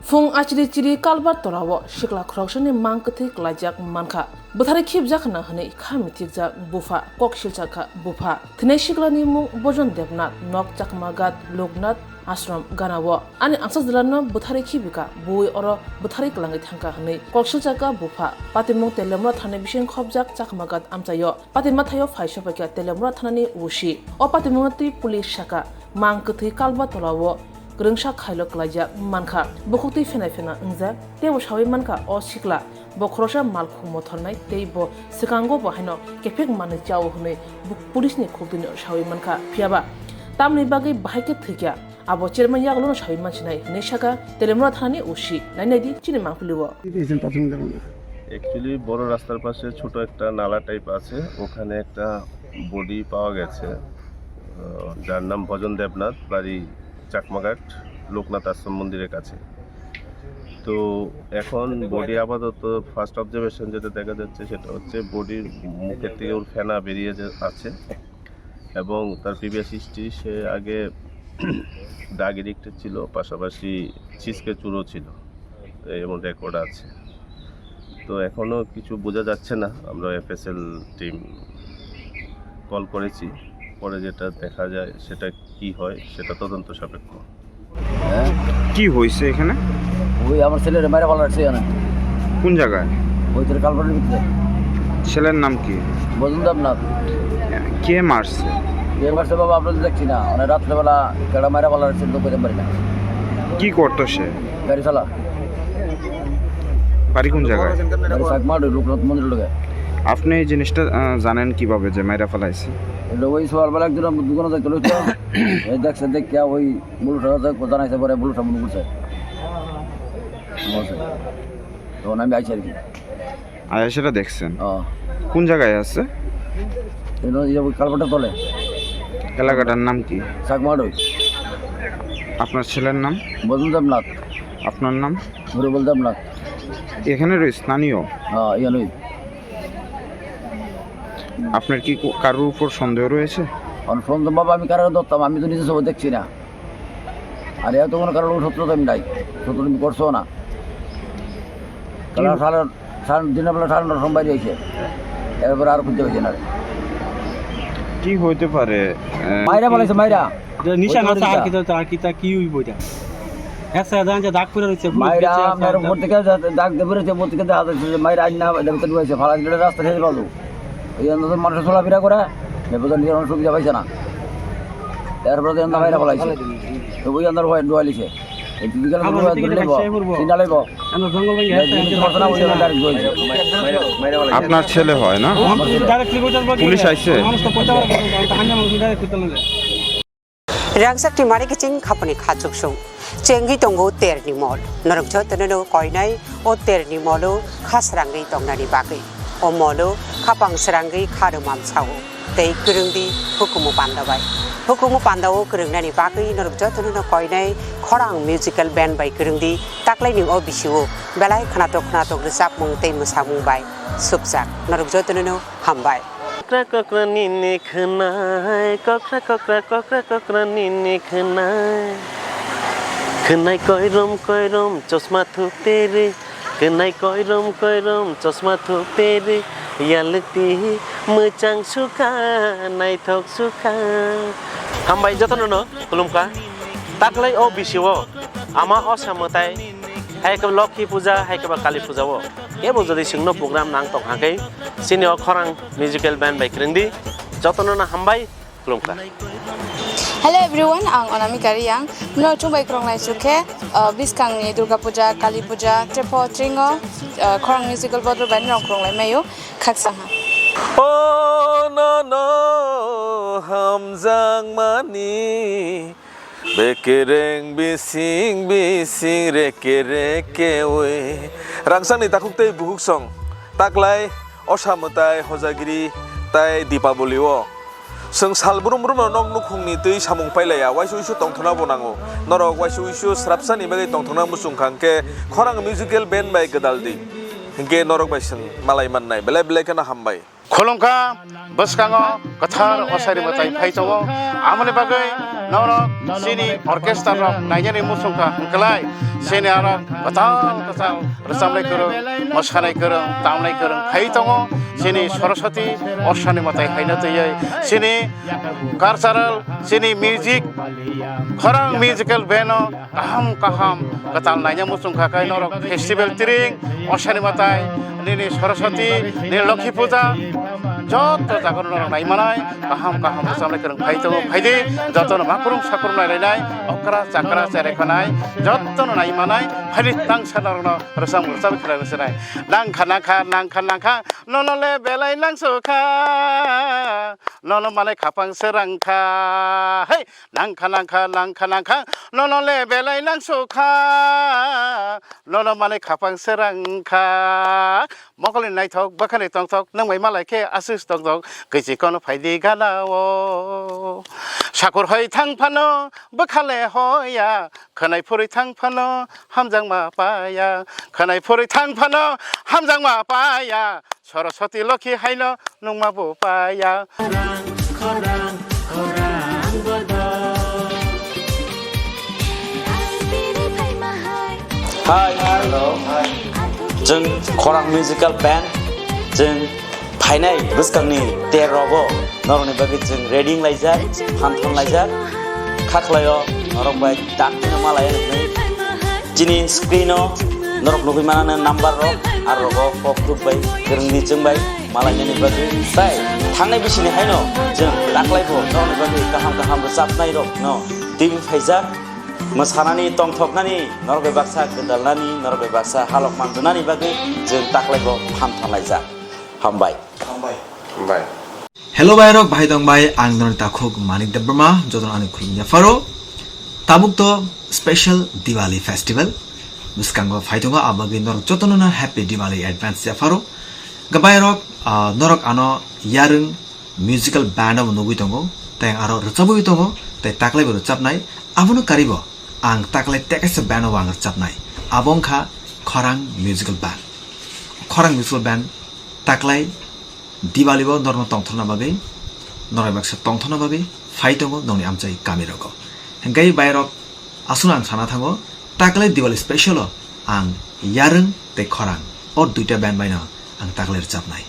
Phung achiri Culverto rawo Shikla Crocshani Mangkwthwi klajak Mankha Bwtharkha khibjakna hne khamitikjak Bupha Silchakha Bupha Thnai Siklani mung bojon debnat nok chakmagat loknat ashram ganawo ani angsajlano Bwtharkha khibika bui oro Bwtharkha klangai thangka hne Silchakha Bupha patimung telemra thane bising khobjak chakmagat amchayo patima thayo phaisopakya telemra thanani ushi o patimung tui police shaka Mangkwthwi Culverto rawo Grungsa khailo klajak Mankha bokukti fena ungjak tebo shawi Mankha o Sikla bokrosha malkhu mothornai teibo Kwchango bo haino kefek mane chawo hne police ni khubdini shawi Mankha phiaba tamni bagai bahaike thikya abo chairman yaglo shawi manchinai hne shaka telemra thani ushi nainadi chini mangpuliwo actually বড় রাস্তার পাশে ছোট একটা নালা type আছে ওখানে একটা body পাওয়া গেছে যার নাম ভজন দেবনাথ বাড়ি চাকমাঘাট লোকনাথ আশ্রম মন্দিরের কাছে তো এখন বডি আপাতত ফার্স্ট অবজারভেশন যেটা দেখা যাচ্ছে সেটা হচ্ছে বডির মুখের থেকে ওর ফেনা বেরিয়ে আছে এবং তার প্রিভিয়াস হিস্ট্রি সে আগে ড্রাগ এডিক্টেড ছিল পাশাপাশি ছিচকে চুরো ছিল এমন রেকর্ড আছে তো এখনও কিছু বোঝা যাচ্ছে না আমরা এফএসএল টিম কল করেছি পরে যেটা দেখা যায় সেটা কি হয় সেটা তদন্ত সাপেক্ষ কি হইছে এখানে ওই আমার ছেলের মারা ভালো আছে জানেন কোন জায়গায় ওই তোর কালভার্টের ভিতরে ছেলের নাম কি বলুন দেবনাথ কে মারছে কে মারছে বাবা আপনাদের দেখছি না অনেক রাত্রেবেলা কেডা মারা ভালো আছে লোক করতে পারি না কি করতো সে গাড়ি চালা বাড়ি কোন জায়গায় চাকমার লোকনাথ মন্দির লোকে আপনি এই জিনিসটা জানেন কিভাবে যে মাইরা ফেলাইছে ওই সকালবেলা একদিন দোকানে যাইতে লইতো এই দেখছে দেখিয়া ওই বুলুটা জানাইছে পরে বুলুটা মনে করছে তখন আমি আইছি আর কি আয়া সেটা দেখছেন কোন জায়গায় আছে কালভার্টের তলে এলাকাটার নাম কি চাকমার আপনার ছেলের নাম বলুন দেবনাথ আপনার নাম মুরুবল দেবনাথ এখানে স্থানীয় ইয়ানই আপনার কি কারোর উপর সন্দেহ রয়েছে সন্দেহ বাবা আমি কারো ধরতাম আমি তো নিজে সব দেখছি না আর এত কোনো কারোর শত্রুতা আমি নাই শত্রু তুমি করছো না দিনের বেলা 9:30 সময় বাইরে হয়েছে এরপরে আর খুঁজতে হয়েছে না কি হইতে পারে মাইরা বলেছে মাইরা নিশা না আর কি তো কি হইব এটা এসা দান যে দাগ পড়ে রয়েছে মাইরা আমার উপর থেকে দাগ দিয়ে পড়েছে উপর থেকে দেখা যাচ্ছে যে মাইরা আইনা এটা ভিতরে রয়েছে ফালা দিলে রাস্তা শেষ গেল এই জন্য মানুষ চলাফেরা করে এবার নিজের সুবিধা পাইছে না এরপরে তো মাইরা ফলাইছে তো ওই আন্দার ভয় ডুয়ালিছে আপনার ছেলে হয় না পুলিশ আইছে Swrangchati mari kiching khapani khachuk sung chengi tongo terni mol norok jho tano koinai o terni molo khasrangi tongnani bagai o molo khapang srangi kharumam chau tei kurungdi hukumu pandawo kurungnani bagai norok jho tano koinai khorang musical band bai kurungdi taklai ning o bisiwo belai khanatok resap mung tei musamung bai subjak norok jho tano hambai Kokra nini khnai kokra nini khnai koirom chosma thupere khnai koirom chosma thupere yalti mchang sukha nai thok sukha hambai jotono kulumka taklai o bisiwo ama osamotai haikab lokhi puja haikab kali puja wo ebo jodi singno program nang tok hakai sini khorang musical band by krindi jotono na hambai kulumka Hello everyone, ang Anamika Riyang. No chumbai krong nai sukhe biskang ni Durga Puja, Kali Puja, Trepo Tringo, khorang musical band band rong krong lai mayo Kwchango. Oh no hamjang mani bekereng bising reke we rangsang ni takuk tei buhuk song taklai osamutai hojagiri tai dipaboli o seng salbrum nok nukhungni tei samung pailaya waisu tongthona bonango norok waisu srapsani bagai tongthona musung khangke khorang musical band bai gedaldi hingke norok bai seng malai mannai belai kana hambai Khulungka Bwtharkha kathar osari matai phaichawo amani bagai norok sini orkestra rok naijani musungka hengkelai sini arok kacau rosamnai kereng mosanai kereng tamnai kereng hai tongo sini Swrangchati orsani matai haina tiyai sini cultural sini music khorang musical band kaham katal naija musungka kai norok festival tiring orsani matai nini Swrangchati nini Lokhi Puja joto jagon norok naimanai kaham rosamnai kereng hai tongo haidi joto makurung sakurung nailai okra chakra cherekhanai joto naimanai haidi tangsa norok rosam khelai besenai nangkha nonole belai nangsuka nono malai khapang Swrangkha hey nangkha nonole belai nangsuka nono malai khapang Swrangkha mokoli naithok bakhani tongthok nangmai malai khe asus tongthok kisi kono phaidi galao sakur hoi thangphano bakhale hoya khanai phuri thangphano hamjang ma paya khanai phuri thangphano hamjang ma paya Swrangchati Lokhi haino nungma Bupha Hi, hello. Jeng khorang musical band jeng phainai bwskangni terobo noroni bagi jeng reading laijak hanthon laijak khaklayo norok bai dakno malai nei jini screeno norok nugui manana number ro arrogo poktuk bai gerngni jeng bai malai ni bagi sai thangnai bisini haino jeng daklaibo noroni bagi kaham besapnai rok no tv phaijak mosanani tongthoknani norok baksa gedalnani norok baksa halok manjunani bagi jeng taklaibo phamthanlaijak hambai Hello bayrok bahai dong bai ang non takhok manik debrma joton ani khulnya faro tabuk to special Diwali festival Kwchango phaitonga abagi norok jotonona happy Diwali advance ya faro gabayrok norok ano yarung musical band of nugui tongo tang aro rochabui tongo tai taklai bo rochabnai abono karibo ang taklai tekase band of ang rochabnai abongkha khorang musical band taklai Diwali bo norno tongthona bagai norai baksa tongthona bagai phaitongo noni amchai kamiroko hengkai bayrok asuna ang sana thango taklai Diwali special ang yarung te khorang or duita band baina ang taklai rochabnai